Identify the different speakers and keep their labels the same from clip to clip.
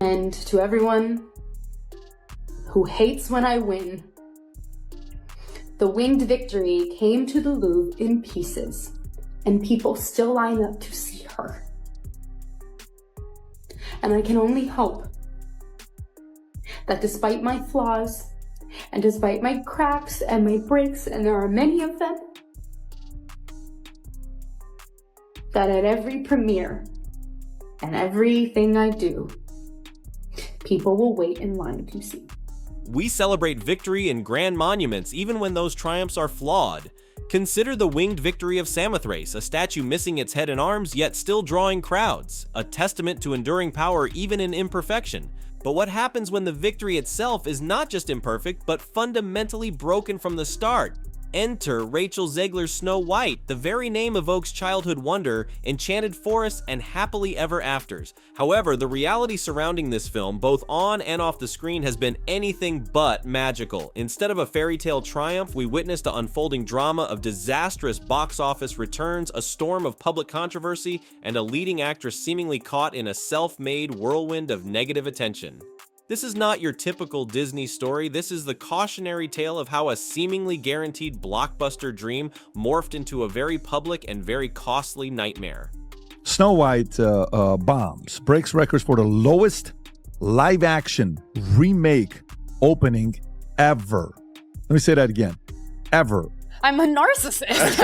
Speaker 1: And to everyone who hates when I win, the winged victory came to the Louvre in pieces, and people still line up to see her. And I can only hope that despite my flaws, and despite my cracks and my breaks, and there are many of them, that at every premiere and everything I do, people will wait in line to see.
Speaker 2: We celebrate victory in grand monuments even when those triumphs are flawed. Consider the winged victory of Samothrace, a statue missing its head and arms yet still drawing crowds, a testament to enduring power even in imperfection. But what happens when the victory itself is not just imperfect, but fundamentally broken from the start? Enter Rachel Zegler's Snow White. The very name evokes childhood wonder, enchanted forests, and happily ever afters. However, the reality surrounding this film, both on and off the screen, has been anything but magical. Instead of a fairy tale triumph, we witnessed the unfolding drama of disastrous box office returns, a storm of public controversy, and a leading actress seemingly caught in a self-made whirlwind of negative attention. This is not your typical Disney story. This is the cautionary tale of how a seemingly guaranteed blockbuster dream morphed into a very public and very costly nightmare.
Speaker 3: Snow White bombs, breaks records for the lowest live-action remake opening ever. Let me say that again. Ever.
Speaker 1: I'm a narcissist.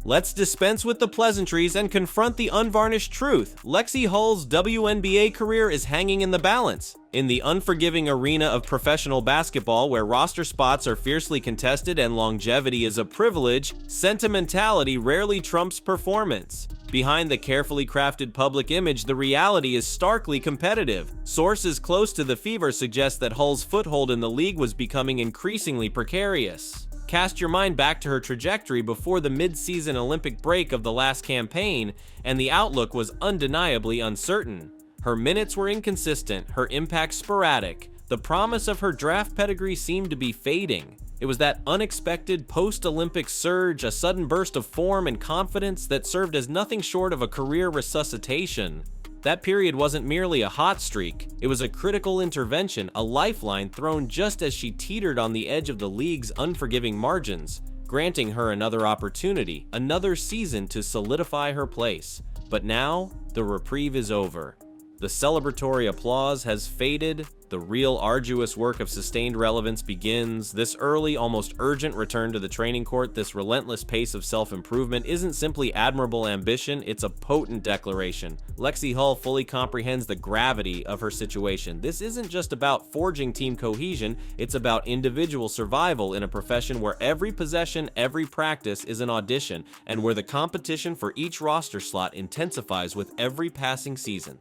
Speaker 2: Let's dispense with the pleasantries and confront the unvarnished truth. Lexi Hull's WNBA career is hanging in the balance. In the unforgiving arena of professional basketball, where roster spots are fiercely contested and longevity is a privilege, sentimentality rarely trumps performance. Behind the carefully crafted public image, the reality is starkly competitive. Sources close to the Fever suggest that Hull's foothold in the league was becoming increasingly precarious. Cast your mind back to her trajectory before the mid-season Olympic break of the last campaign, and the outlook was undeniably uncertain. Her minutes were inconsistent, her impact sporadic. The promise of her draft pedigree seemed to be fading. It was that unexpected post-Olympic surge, a sudden burst of form and confidence that served as nothing short of a career resuscitation. That period wasn't merely a hot streak, it was a critical intervention, a lifeline thrown just as she teetered on the edge of the league's unforgiving margins, granting her another opportunity, another season to solidify her place. But now, the reprieve is over. The celebratory applause has faded, the real arduous work of sustained relevance begins. This early, almost urgent return to the training court, this relentless pace of self-improvement isn't simply admirable ambition, it's a potent declaration. Lexi Hull fully comprehends the gravity of her situation. This isn't just about forging team cohesion, it's about individual survival in a profession where every possession, every practice is an audition, and where the competition for each roster slot intensifies with every passing season.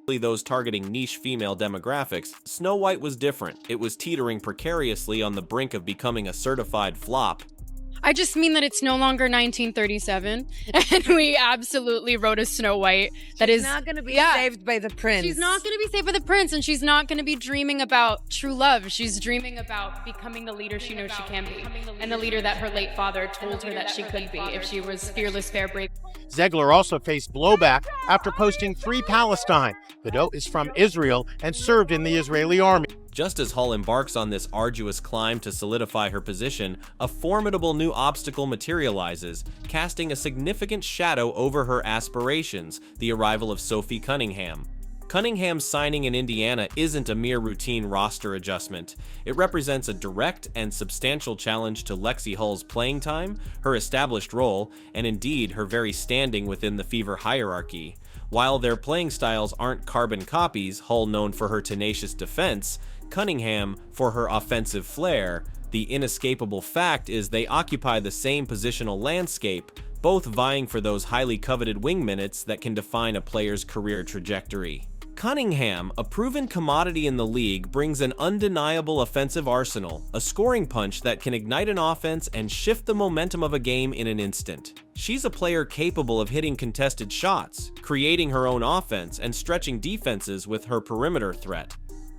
Speaker 2: Those targeting niche female demographics, Snow White was different. It was teetering precariously on the brink of becoming a certified flop.
Speaker 4: I just mean that it's no longer 1937, and we absolutely wrote a Snow White that is
Speaker 5: not going to be saved by the prince.
Speaker 4: She's not going to be saved by the prince, and she's not going to be dreaming about true love. She's dreaming about becoming the leader she knows she can be, and the leader that her late father told her that she could be if she was fearless, fair, brave.
Speaker 6: Zegler also faced blowback after posting Free Palestine. Hull is from Israel and served in the Israeli army.
Speaker 2: Just as Hull embarks on this arduous climb to solidify her position, a formidable new obstacle materializes, casting a significant shadow over her aspirations: the arrival of Sophie Cunningham. Cunningham's signing in Indiana isn't a mere routine roster adjustment. It represents a direct and substantial challenge to Lexi Hull's playing time, her established role, and indeed her very standing within the Fever hierarchy. While their playing styles aren't carbon copies, Hull known for her tenacious defense, Cunningham for her offensive flair, the inescapable fact is they occupy the same positional landscape, both vying for those highly coveted wing minutes that can define a player's career trajectory. Cunningham, a proven commodity in the league, brings an undeniable offensive arsenal, a scoring punch that can ignite an offense and shift the momentum of a game in an instant. She's a player capable of hitting contested shots, creating her own offense, and stretching defenses with her perimeter threat.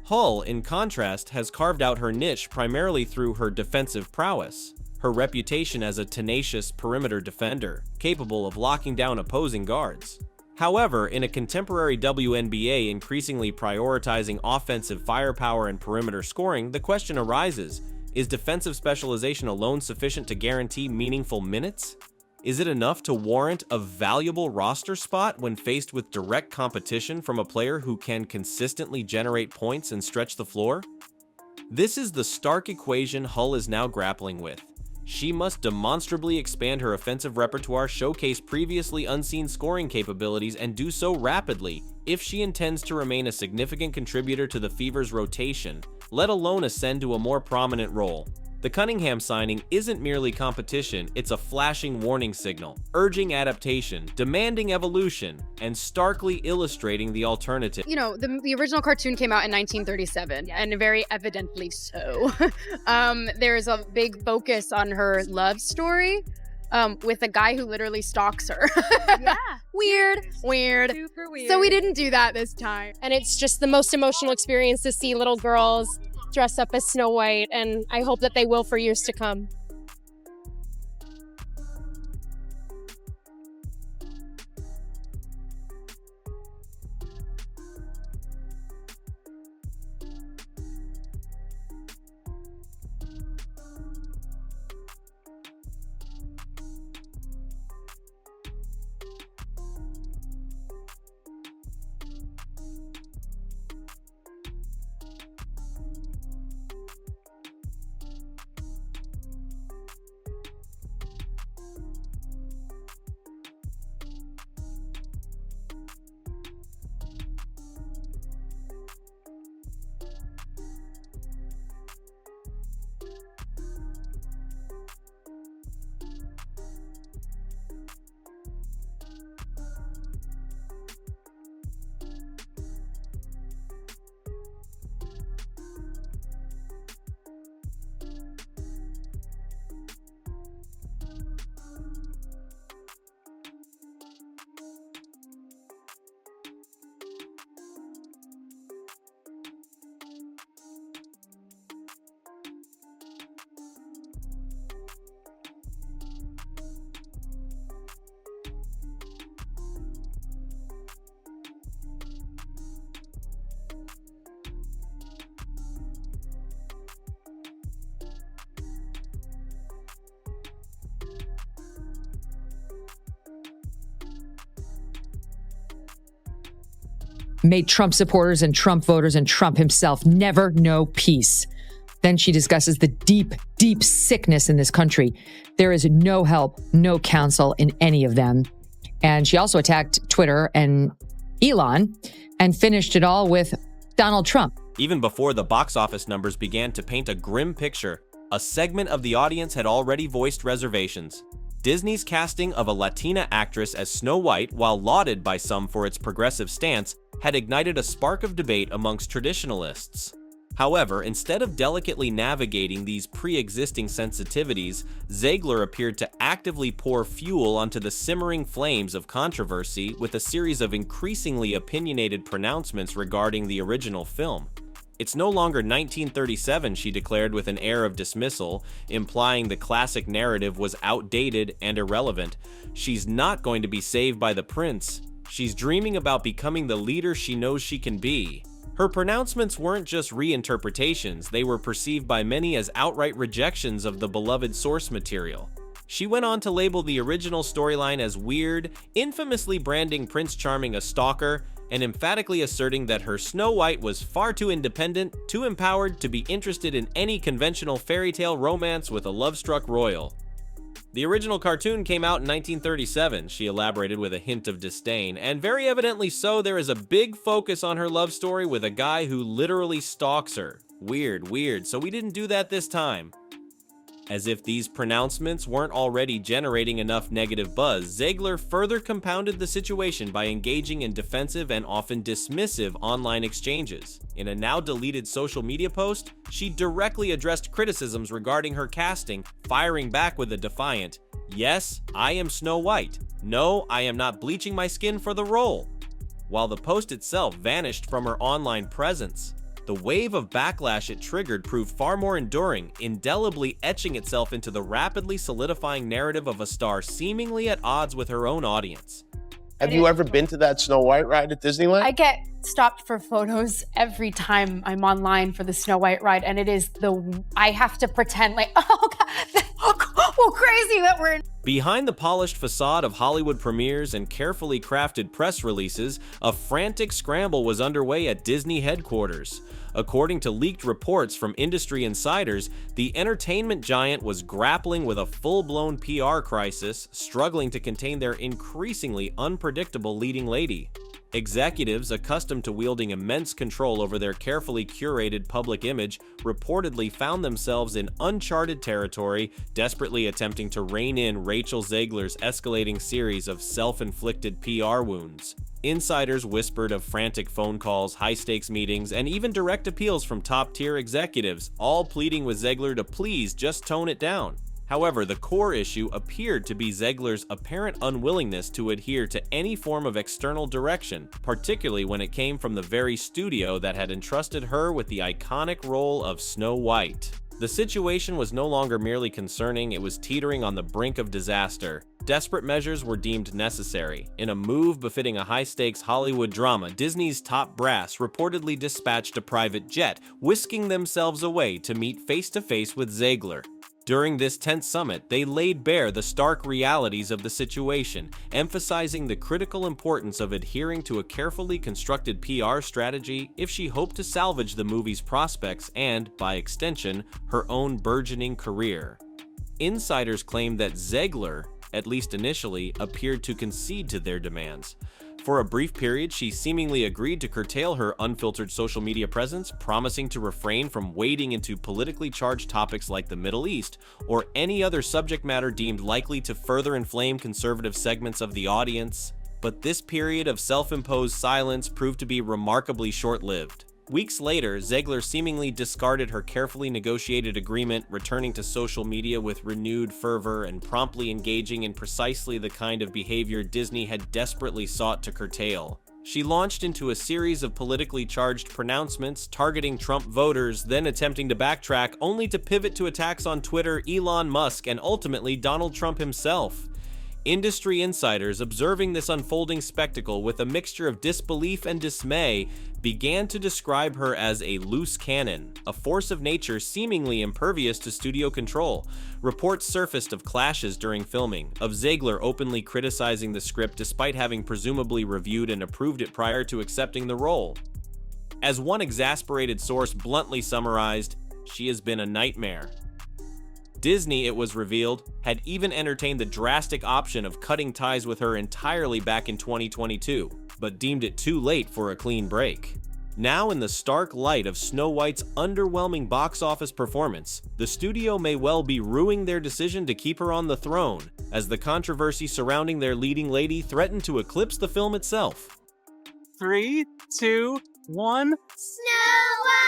Speaker 2: Hull, in contrast, has carved out her niche primarily through her defensive prowess. Her reputation as a tenacious perimeter defender, capable of locking down opposing guards. However, in a contemporary WNBA increasingly prioritizing offensive firepower and perimeter scoring, the question arises, is defensive specialization alone sufficient to guarantee meaningful minutes? Is it enough to warrant a valuable roster spot when faced with direct competition from a player who can consistently generate points and stretch the floor? This is the stark equation Hull is now grappling with. She must demonstrably expand her offensive repertoire, showcase previously unseen scoring capabilities, and do so rapidly if she intends to remain a significant contributor to the Fever's rotation, let alone ascend to a more prominent role. The Cunningham signing isn't merely competition, it's a flashing warning signal, urging adaptation, demanding evolution, and starkly illustrating the alternative.
Speaker 4: You know, the original cartoon came out in 1937, and very evidently so. There's a big focus on her love story with a guy who literally stalks her.
Speaker 7: Yeah.
Speaker 4: Weird.
Speaker 7: Super weird.
Speaker 4: So we didn't do that this time.
Speaker 8: And it's just the most emotional experience to see little girls dress up as Snow White, and I hope that they will for years to come.
Speaker 9: Made Trump supporters and Trump voters and Trump himself never know peace. Then she discusses the deep, deep sickness in this country. There is no help, no counsel in any of them. And she also attacked Twitter and Elon and finished it all with Donald Trump.
Speaker 2: Even before the box office numbers began to paint a grim picture, a segment of the audience had already voiced reservations. Disney's casting of a Latina actress as Snow White, while lauded by some for its progressive stance, had ignited a spark of debate amongst traditionalists. However, instead of delicately navigating these pre-existing sensitivities, Zegler appeared to actively pour fuel onto the simmering flames of controversy with a series of increasingly opinionated pronouncements regarding the original film. It's no longer 1937, she declared with an air of dismissal, implying the classic narrative was outdated and irrelevant. She's not going to be saved by the prince. She's dreaming about becoming the leader she knows she can be. Her pronouncements weren't just reinterpretations, they were perceived by many as outright rejections of the beloved source material. She went on to label the original storyline as weird, infamously branding Prince Charming a stalker, and emphatically asserting that her Snow White was far too independent, too empowered to be interested in any conventional fairy tale romance with a love-struck royal. The original cartoon came out in 1937, she elaborated with a hint of disdain, and very evidently so, there is a big focus on her love story with a guy who literally stalks her. Weird, so we didn't do that this time. As if these pronouncements weren't already generating enough negative buzz, Zegler further compounded the situation by engaging in defensive and often dismissive online exchanges. In a now-deleted social media post, she directly addressed criticisms regarding her casting, firing back with a defiant, "Yes, I am Snow White. No, I am not bleaching my skin for the role," while the post itself vanished from her online presence. The wave of backlash it triggered proved far more enduring, indelibly etching itself into the rapidly solidifying narrative of a star seemingly at odds with her own audience.
Speaker 7: Have you ever been to that Snow White ride at Disneyland?
Speaker 1: I get stopped for photos every time I'm online for the Snow White ride, and it is I have to pretend like, oh God, well, crazy that we're in.
Speaker 2: Behind the polished facade of Hollywood premieres and carefully crafted press releases, a frantic scramble was underway at Disney headquarters. According to leaked reports from industry insiders, the entertainment giant was grappling with a full-blown PR crisis, struggling to contain their increasingly unpredictable leading lady. Executives accustomed to wielding immense control over their carefully curated public image reportedly found themselves in uncharted territory, desperately attempting to rein in Rachel Zegler's escalating series of self-inflicted PR wounds. Insiders whispered of frantic phone calls, high-stakes meetings, and even direct appeals from top-tier executives, all pleading with Zegler to please just tone it down. However, the core issue appeared to be Zegler's apparent unwillingness to adhere to any form of external direction, particularly when it came from the very studio that had entrusted her with the iconic role of Snow White. The situation was no longer merely concerning, it was teetering on the brink of disaster. Desperate measures were deemed necessary. In a move befitting a high-stakes Hollywood drama, Disney's top brass reportedly dispatched a private jet, whisking themselves away to meet face-to-face with Zegler. During this tense summit, they laid bare the stark realities of the situation, emphasizing the critical importance of adhering to a carefully constructed PR strategy if she hoped to salvage the movie's prospects and, by extension, her own burgeoning career. Insiders claim that Zegler, at least initially, appeared to concede to their demands. For a brief period, she seemingly agreed to curtail her unfiltered social media presence, promising to refrain from wading into politically charged topics like the Middle East or any other subject matter deemed likely to further inflame conservative segments of the audience. But this period of self-imposed silence proved to be remarkably short-lived. Weeks later, Zegler seemingly discarded her carefully negotiated agreement, returning to social media with renewed fervor and promptly engaging in precisely the kind of behavior Disney had desperately sought to curtail. She launched into a series of politically charged pronouncements targeting Trump voters, then attempting to backtrack only to pivot to attacks on Twitter, Elon Musk, and ultimately Donald Trump himself. Industry insiders, observing this unfolding spectacle with a mixture of disbelief and dismay, began to describe her as a loose cannon, a force of nature seemingly impervious to studio control. Reports surfaced of clashes during filming, of Zegler openly criticizing the script despite having presumably reviewed and approved it prior to accepting the role. As one exasperated source bluntly summarized, "She has been a nightmare." Disney, it was revealed, had even entertained the drastic option of cutting ties with her entirely back in 2022, but deemed it too late for a clean break. Now, in the stark light of Snow White's underwhelming box office performance, the studio may well be rueing their decision to keep her on the throne, as the controversy surrounding their leading lady threatened to eclipse the film itself.
Speaker 10: 3, 2, 1.
Speaker 11: Snow White!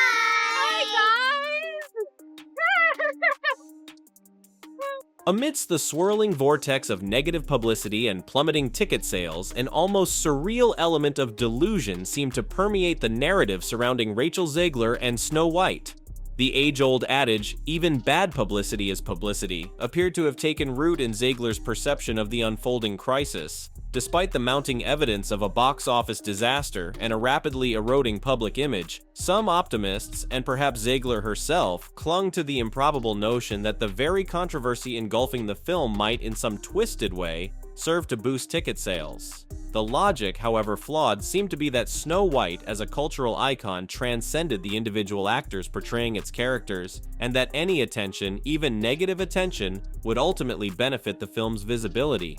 Speaker 2: Amidst the swirling vortex of negative publicity and plummeting ticket sales, an almost surreal element of delusion seemed to permeate the narrative surrounding Rachel Zegler and Snow White. The age-old adage, "even bad publicity is publicity," appeared to have taken root in Zegler's perception of the unfolding crisis. Despite the mounting evidence of a box office disaster and a rapidly eroding public image, some optimists, and perhaps Zegler herself, clung to the improbable notion that the very controversy engulfing the film might, in some twisted way, serve to boost ticket sales. The logic, however flawed, seemed to be that Snow White as a cultural icon transcended the individual actors portraying its characters, and that any attention, even negative attention, would ultimately benefit the film's visibility.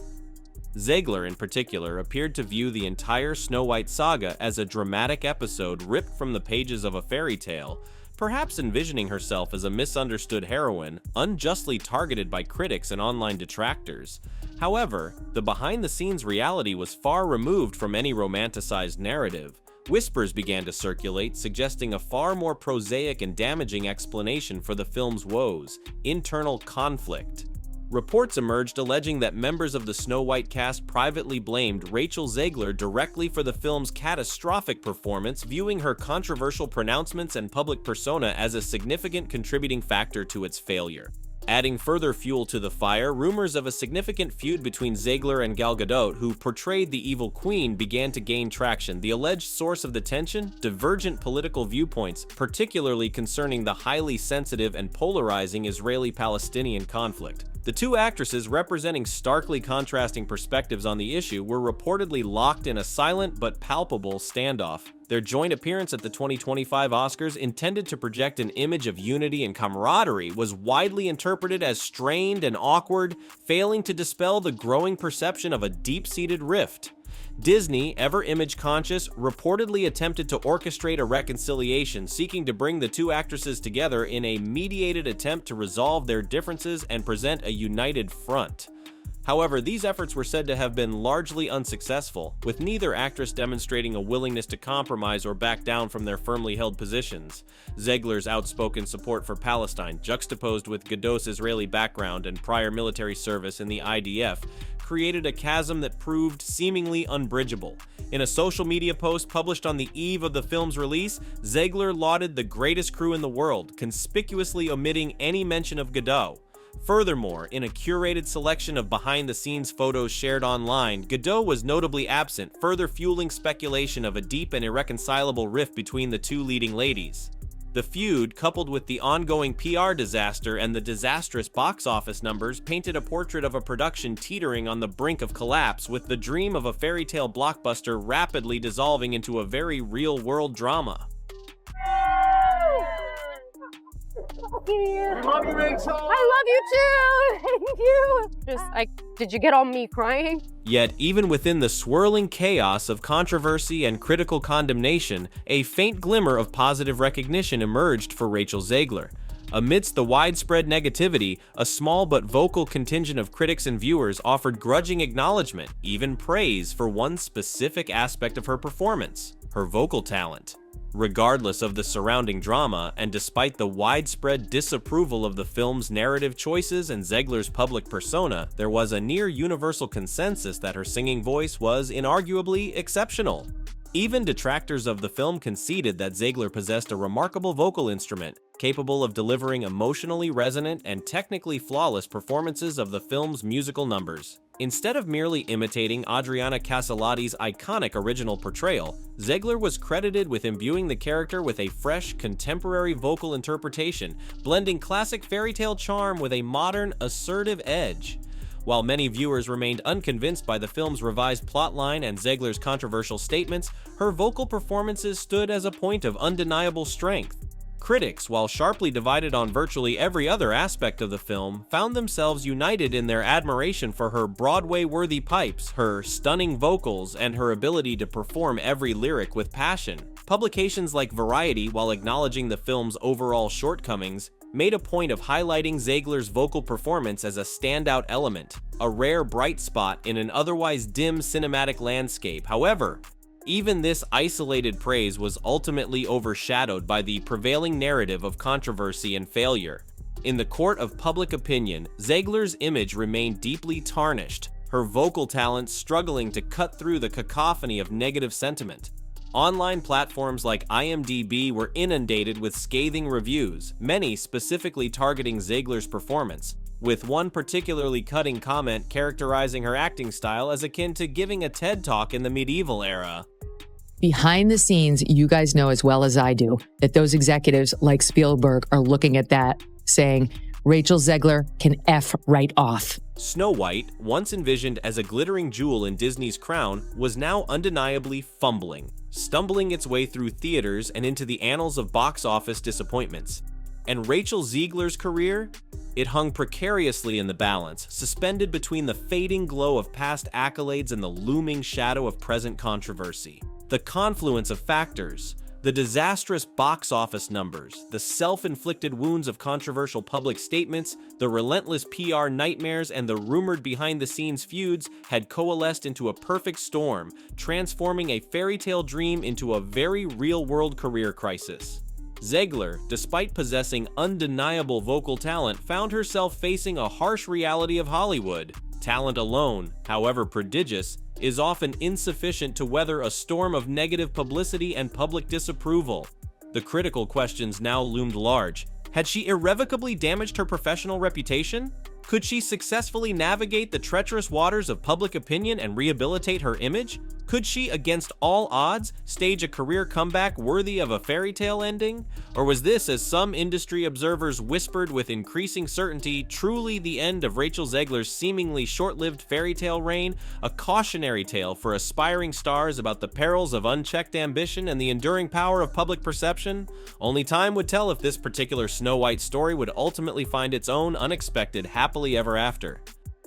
Speaker 2: Zegler, in particular, appeared to view the entire Snow White saga as a dramatic episode ripped from the pages of a fairy tale, perhaps envisioning herself as a misunderstood heroine, unjustly targeted by critics and online detractors. However, the behind-the-scenes reality was far removed from any romanticized narrative. Whispers began to circulate, suggesting a far more prosaic and damaging explanation for the film's woes: internal conflict. Reports emerged alleging that members of the Snow White cast privately blamed Rachel Zegler directly for the film's catastrophic performance, viewing her controversial pronouncements and public persona as a significant contributing factor to its failure. Adding further fuel to the fire, rumors of a significant feud between Zegler and Gal Gadot, who portrayed the evil queen, began to gain traction. The alleged source of the tension? Divergent political viewpoints, particularly concerning the highly sensitive and polarizing Israeli-Palestinian conflict. The two actresses, representing starkly contrasting perspectives on the issue, were reportedly locked in a silent but palpable standoff. Their joint appearance at the 2025 Oscars, intended to project an image of unity and camaraderie, was widely interpreted as strained and awkward, failing to dispel the growing perception of a deep-seated rift. Disney, ever image-conscious, reportedly attempted to orchestrate a reconciliation, seeking to bring the two actresses together in a mediated attempt to resolve their differences and present a united front. However, these efforts were said to have been largely unsuccessful, with neither actress demonstrating a willingness to compromise or back down from their firmly held positions. Zegler's outspoken support for Palestine, juxtaposed with Gadot's Israeli background and prior military service in the IDF, created a chasm that proved seemingly unbridgeable. In a social media post published on the eve of the film's release, Zegler lauded the greatest crew in the world, conspicuously omitting any mention of Gadot. Furthermore, in a curated selection of behind-the-scenes photos shared online, Gadot was notably absent, further fueling speculation of a deep and irreconcilable rift between the two leading ladies. The feud, coupled with the ongoing PR disaster and the disastrous box office numbers, painted a portrait of a production teetering on the brink of collapse, with the dream of a fairy tale blockbuster rapidly dissolving into a very real-world drama.
Speaker 8: I love you, Rachel. I love you too. Thank you. Did you get all me crying?
Speaker 2: Yet, even within the swirling chaos of controversy and critical condemnation, a faint glimmer of positive recognition emerged for Rachel Zegler. Amidst the widespread negativity, a small but vocal contingent of critics and viewers offered grudging acknowledgement, even praise, for one specific aspect of her performance: her vocal talent. Regardless of the surrounding drama, and despite the widespread disapproval of the film's narrative choices and Zegler's public persona, there was a near-universal consensus that her singing voice was inarguably exceptional. Even detractors of the film conceded that Zegler possessed a remarkable vocal instrument, capable of delivering emotionally resonant and technically flawless performances of the film's musical numbers. Instead of merely imitating Adriana Caselotti's iconic original portrayal, Zegler was credited with imbuing the character with a fresh, contemporary vocal interpretation, blending classic fairy tale charm with a modern, assertive edge. While many viewers remained unconvinced by the film's revised plotline and Zegler's controversial statements, her vocal performances stood as a point of undeniable strength. Critics, while sharply divided on virtually every other aspect of the film, found themselves united in their admiration for her Broadway-worthy pipes, her stunning vocals, and her ability to perform every lyric with passion. Publications like Variety, while acknowledging the film's overall shortcomings, made a point of highlighting Zegler's vocal performance as a standout element, a rare bright spot in an otherwise dim cinematic landscape. However, even this isolated praise was ultimately overshadowed by the prevailing narrative of controversy and failure. In the court of public opinion, Zegler's image remained deeply tarnished, her vocal talents struggling to cut through the cacophony of negative sentiment. Online platforms like IMDb were inundated with scathing reviews, many specifically targeting Zegler's performance, with one particularly cutting comment characterizing her acting style as akin to giving a TED Talk in the medieval era.
Speaker 9: Behind the scenes, you guys know as well as I do that those executives like Spielberg are looking at that, saying, Rachel Zegler can F right off.
Speaker 2: Snow White, once envisioned as a glittering jewel in Disney's crown, was now undeniably fumbling, stumbling its way through theaters and into the annals of box office disappointments. And Rachel Zegler's career? It hung precariously in the balance, suspended between the fading glow of past accolades and the looming shadow of present controversy. The confluence of factors, the disastrous box office numbers, the self-inflicted wounds of controversial public statements, the relentless PR nightmares, and the rumored behind-the-scenes feuds had coalesced into a perfect storm, transforming a fairy tale dream into a very real-world career crisis. Zegler, despite possessing undeniable vocal talent, found herself facing a harsh reality of Hollywood. Talent alone, however prodigious, is often insufficient to weather a storm of negative publicity and public disapproval. The critical questions now loomed large. Had she irrevocably damaged her professional reputation? Could she successfully navigate the treacherous waters of public opinion and rehabilitate her image? Could she, against all odds, stage a career comeback worthy of a fairy tale ending? Or was this, as some industry observers whispered with increasing certainty, truly the end of Rachel Zegler's seemingly short-lived fairy tale reign, a cautionary tale for aspiring stars about the perils of unchecked ambition and the enduring power of public perception? Only time would tell if this particular Snow White story would ultimately find its own unexpected happily ever after.